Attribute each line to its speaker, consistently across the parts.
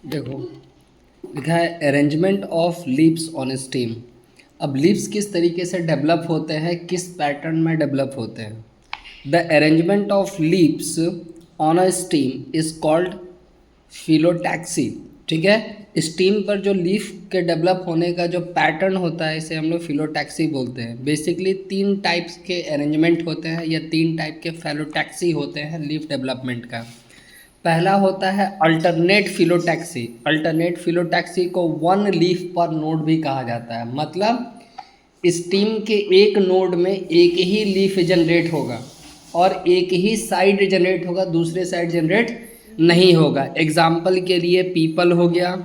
Speaker 1: देखो, लिखा है arrangement of leaves on stem. अब लीव्स किस तरीके से डेवलप होते हैं, किस पैटर्न में डेवलप होते हैं। The arrangement of leaves on a stem is called phyllotaxy. ठीक है, स्टीम पर जो लीफ के डेवलप होने का जो पैटर्न होता है इसे हम लोग फिलोटैक्सी बोलते हैं। बेसिकली 3 टाइप्स के अरेंजमेंट होते हैं या 3 टाइप के फिलोटैक्सी होते हैं लीफ डेवलपमेंट का। पहला होता है अल्टरनेट फिलोटैक्सी। अल्टरनेट फिलोटैक्सी को वन लीफ पर नोड भी कहा जाता है, मतलब स्टीम के एक नोड में एक ही लीफ जनरेट होगा और एक ही साइड जनरेट होगा, दूसरे साइड जनरेट नहीं होगा। एग्जाम्पल के लिए पीपल हो गया,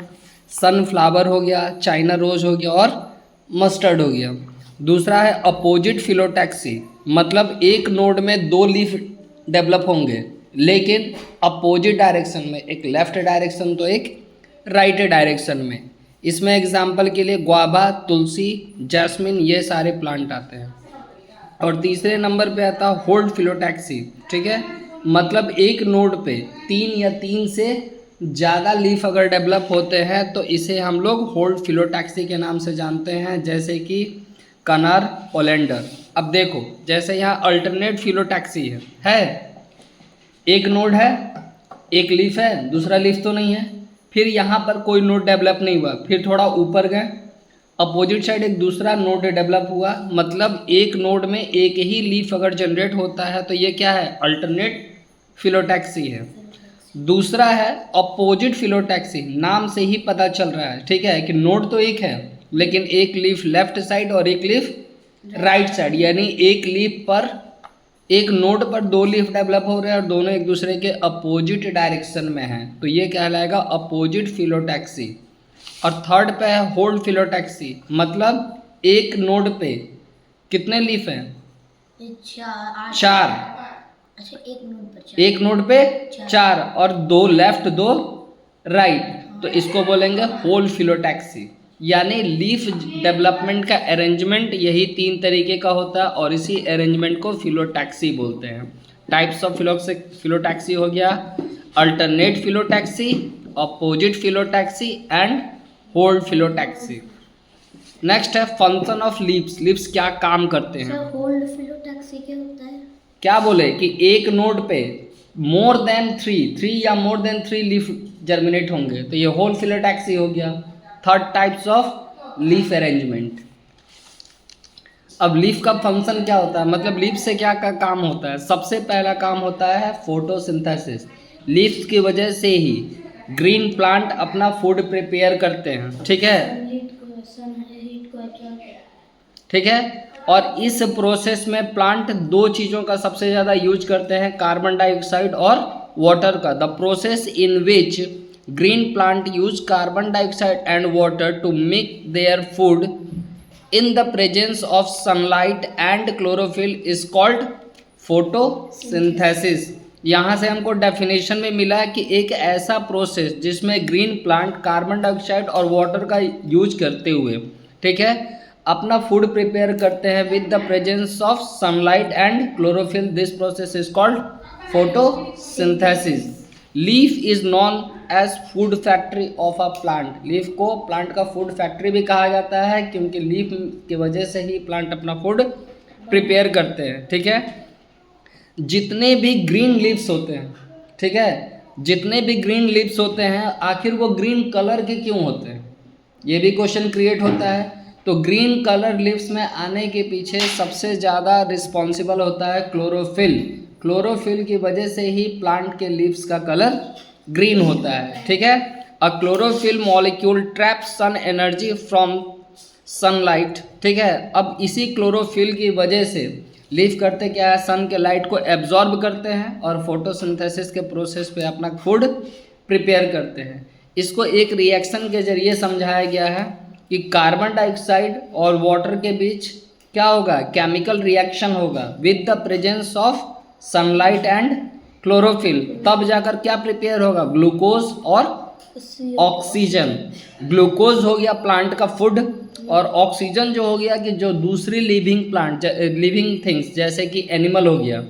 Speaker 1: सनफ्लावर हो गया, चाइना रोज हो गया और मस्टर्ड हो गया। दूसरा है अपोजिट फिलोटैक्सी, मतलब एक नोड में 2 लीफ डेवलप होंगे लेकिन अपोजिट डायरेक्शन में, एक लेफ्ट डायरेक्शन तो एक राइट डायरेक्शन में। इसमें एग्जाम्पल के लिए गुआवा, तुलसी, जैस्मिन, ये सारे प्लांट आते हैं। और तीसरे नंबर पे आता है होल्ड फिलोटैक्सी। ठीक है, मतलब एक नोड पे 3 या 3 से ज़्यादा लीफ अगर डेवलप होते हैं तो इसे हम लोग होल्ड फिलोटैक्सी के नाम से जानते हैं, जैसे कि कनार, ओलेंडर। अब देखो, जैसे यहाँ अल्टरनेट फिलोटैक्सी है एक नोड है, एक लीफ है, दूसरा लीफ तो नहीं है। फिर यहाँ पर कोई नोड डेवलप नहीं हुआ, फिर थोड़ा ऊपर गए, अपोजिट साइड एक दूसरा नोड डेवलप हुआ, मतलब एक नोड में एक ही लीफ अगर जनरेट होता है तो ये क्या है, अल्टरनेट फिलोटैक्सी है। दूसरा है अपोजिट फिलोटैक्सी, नाम से ही पता चल रहा है, ठीक है, कि नोड तो एक है लेकिन एक लीफ लेफ्ट साइड और एक लीफ राइट साइड, यानी एक लीफ पर, एक नोड पर 2 लीफ डेवलप हो रहे हैं और दोनों एक दूसरे के अपोजिट डायरेक्शन में हैं, तो ये कहलाएगा अपोजिट फिलोटैक्सी। और थर्ड पे है होल्ड फिलोटैक्सी, मतलब एक नोड पे कितने लीफ हैं, 4।
Speaker 2: अच्छा,
Speaker 1: एक नोड पे 4 और 2 लेफ्ट 2 राइट, तो इसको बोलेंगे होल्ड फिलोटैक्सी। यानी लीफ डेवलपमेंट का अरेंजमेंट यही 3 तरीके का होता है और इसी अरेंजमेंट को फिलोटैक्सी बोलते हैं। टाइप्स ऑफ फिलोटैक्सी हो गया alternate phyllotaxy, opposite phyllotaxy and hold phyllotaxy. Next है फंक्शन ऑफ लीव्स। लीव्स क्या काम करते हैं।
Speaker 2: होल्ड फिलोटैक्सी क्या होता है?
Speaker 1: क्या बोले कि एक नोड पे मोर देन 3 या मोर देन 3 लीफ जर्मिनेट होंगे, तो ये होल फिलोटैक्सी हो गया। Third types of leaf arrangement. अब लीफ का फंक्शन क्या होता है, मतलब लीफ से क्या का काम होता है। सबसे पहला काम होता है फोटोसिंथेसिस। लीफ की वजह से ही ग्रीन प्लांट अपना फूड प्रिपेयर करते हैं, ठीक है, ठीक है। और इस प्रोसेस में प्लांट 2 चीज़ों का सबसे ज़्यादा यूज करते हैं, कार्बन डाइऑक्साइड और वाटर का। The process in which green plant use carbon dioxide and water to make their food in the presence of sunlight and chlorophyll is called photosynthesis. यहाँ से हमको डेफिनेशन में मिला है कि एक ऐसा प्रोसेस जिसमें ग्रीन प्लांट कार्बन डाइऑक्साइड और वाटर का यूज करते हुए, ठीक है, अपना फूड प्रिपेयर करते हैं with the presence of sunlight and chlorophyll. This process is called photosynthesis. Leaf is known as food factory of a plant. Leaf को प्लांट का फूड फैक्ट्री भी कहा जाता है क्योंकि लीफ की वजह से ही प्लांट अपना फूड प्रिपेयर करते हैं, ठीक है। जितने भी ग्रीन लीव्स होते हैं, ठीक है, जितने भी ग्रीन लीव्स होते हैं आखिर वो ग्रीन कलर के क्यों होते हैं, ये भी क्वेश्चन क्रिएट होता है। तो ग्रीन कलर लीव्स में आने के पीछे सबसे ज़्यादा रिस्पॉन्सिबल होता है क्लोरोफिल। क्लोरोफिल की वजह से ही प्लांट के लीव्स का कलर ग्रीन होता है, ठीक है। A chlorophyll molecule trap sun energy from sunlight, ठीक है। अब इसी क्लोरोफिल की वजह से लीफ करते क्या है, सन के लाइट को एब्जॉर्ब करते हैं और फोटोसिंथेसिस के प्रोसेस पे अपना फूड प्रिपेयर करते हैं। इसको एक रिएक्शन के जरिए समझाया गया है कि कार्बन डाइऑक्साइड और वाटर के बीच क्या होगा, केमिकल रिएक्शन होगा with the presence of sunlight and chlorophyll, तब जाकर क्या प्रिपेयर होगा, ग्लूकोज और ऑक्सीजन। ग्लूकोज हो गया प्लांट का फूड और ऑक्सीजन जो हो गया कि जो दूसरी लिविंग प्लांट, लिविंग थिंग्स जैसे कि एनिमल हो गया,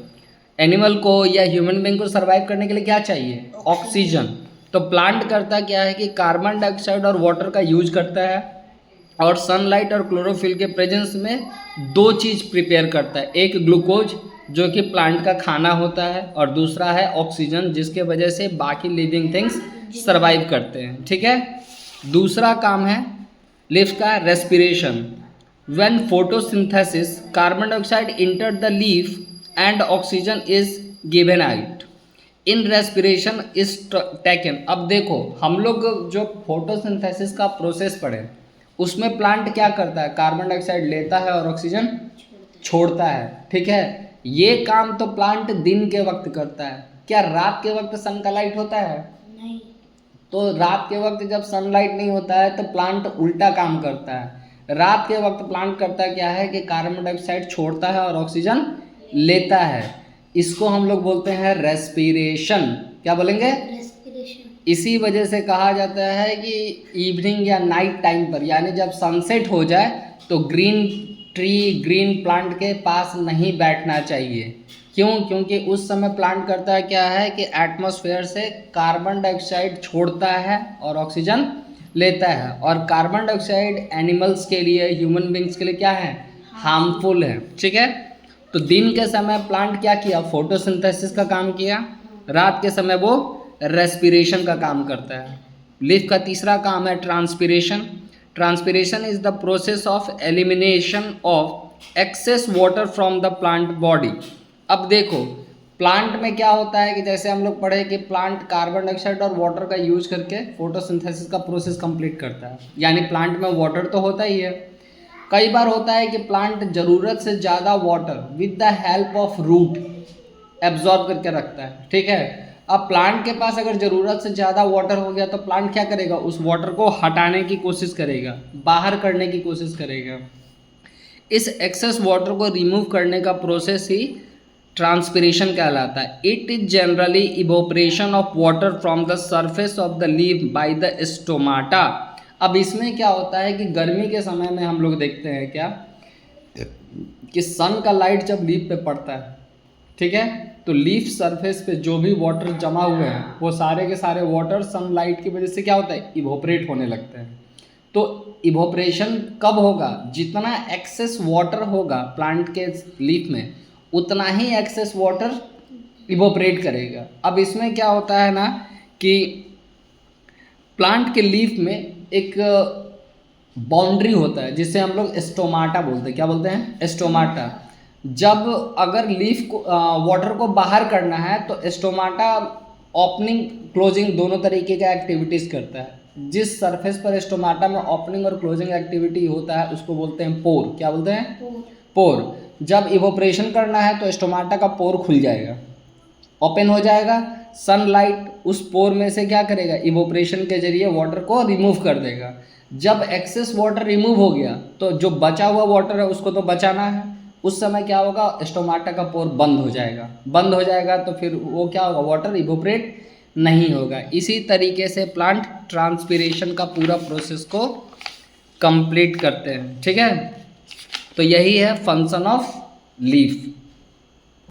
Speaker 1: एनिमल को या ह्यूमन बीइंग को सर्वाइव करने के लिए क्या चाहिए, ऑक्सीजन। तो प्लांट करता क्या है कि कार्बन डाइऑक्साइड और वाटर का यूज करता है और सनलाइट और क्लोरोफिल के प्रेजेंस में दो चीज़ प्रिपेयर करता है, एक ग्लूकोज जो कि प्लांट का खाना होता है और दूसरा है ऑक्सीजन जिसके वजह से बाकी लिविंग थिंग्स सर्वाइव करते हैं। ठीक है, दूसरा काम है लीफ का respiration. When photosynthesis carbon dioxide enter the leaf and oxygen is given out in respiration is taken. अब देखो हम लोग जो फोटोसिंथेसिस का प्रोसेस पढ़े उसमें प्लांट क्या करता है, कार्बन डाइऑक्साइड लेता है और ऑक्सीजन छोड़ता है। ठीक है, ये काम तो प्लांट दिन के वक्त करता है। क्या रात के वक्त सन का लाइट होता है?
Speaker 2: नहीं।
Speaker 1: तो रात के वक्त जब सनलाइट नहीं होता है तो प्लांट उल्टा काम करता है। रात के वक्त प्लांट करता क्या है कि कार्बन डाइऑक्साइड छोड़ता है और ऑक्सीजन लेता है। इसको हम लोग बोलते हैं रेस्पिरेशन। क्या बोलेंगे?
Speaker 2: रेस्पिरेशन।
Speaker 1: इसी वजह से कहा जाता है कि इवनिंग या नाइट टाइम पर यानी जब सनसेट हो जाए तो ग्रीन ट्री, ग्रीन प्लांट के पास नहीं बैठना चाहिए। क्यों? क्योंकि उस समय प्लांट करता है क्या है कि एटमॉस्फेयर से कार्बन डाइऑक्साइड छोड़ता है और ऑक्सीजन लेता है, और कार्बन डाइऑक्साइड एनिमल्स के लिए, ह्यूमन बींग्स के लिए क्या है? हार्मफुल है। ठीक है, तो दिन के समय प्लांट क्या किया? फोटोसिंथेसिस का काम किया। रात के समय वो रेस्पिरेशन का काम करता है। लीफ का तीसरा काम है transpiration. Transpiration is the process of elimination of excess water from the plant body. अब देखो प्लांट में क्या होता है कि जैसे हम लोग पढ़े कि प्लांट कार्बन डाइऑक्साइड और वाटर का यूज करके फोटोसिंथेसिस का प्रोसेस कंप्लीट करता है, यानी प्लांट में वाटर तो होता ही है। कई बार होता है कि प्लांट ज़रूरत से ज़्यादा water with the help of root absorb करके रखता है। ठीक है, अब प्लांट के पास अगर ज़रूरत से ज़्यादा वाटर हो गया तो प्लांट क्या करेगा? उस वाटर को हटाने की कोशिश करेगा, बाहर करने की कोशिश करेगा। इस एक्सेस वाटर को रिमूव करने का प्रोसेस ही ट्रांसपिरेशन कहलाता है। It is generally evaporation of water from the surface of the leaf by the stomata. अब इसमें क्या होता है कि गर्मी के समय में हम लोग देखते हैं क्या कि सन का लाइट जब लीफ पे पड़ता है, ठीक है, तो लीफ सरफेस पे जो भी वाटर जमा हुए हैं वो सारे के सारे वाटर सनलाइट की वजह से क्या होता है? इवोपरेट होने लगते हैं। तो इवोपरेशन कब होगा? जितना एक्सेस वाटर होगा प्लांट के लीफ में उतना ही एक्सेस वाटर इवोपरेट करेगा। अब इसमें क्या होता है ना कि प्लांट के लीफ में एक बाउंड्री होता है जिसे हम लोग स्टोमाटा बोलते हैं। क्या बोलते हैं? स्टोमाटा। जब अगर लीफ को वाटर को बाहर करना है तो स्टोमाटा ओपनिंग क्लोजिंग दोनों तरीके का एक्टिविटीज़ करता है। जिस सरफेस पर स्टोमाटा में ओपनिंग और क्लोजिंग एक्टिविटी होता है उसको बोलते हैं पोर। क्या बोलते हैं? पोर। जब इवोपरेशन करना है तो स्टोमाटा का पोर खुल जाएगा, ओपन हो जाएगा। सनलाइट उस पोर में से क्या करेगा? इवोपरेशन के जरिए वाटर को रिमूव कर देगा। जब एक्सेस वाटर रिमूव हो गया तो जो बचा हुआ वाटर है उसको तो बचाना है। उस समय क्या होगा? स्टोमाटा का पोर बंद हो जाएगा। बंद हो जाएगा तो फिर वो क्या होगा? वाटर इवोपरेट नहीं होगा। इसी तरीके से प्लांट ट्रांसपिरेशन का पूरा प्रोसेस को कंप्लीट करते हैं। ठीक है, तो यही है फंक्शन ऑफ लीफ।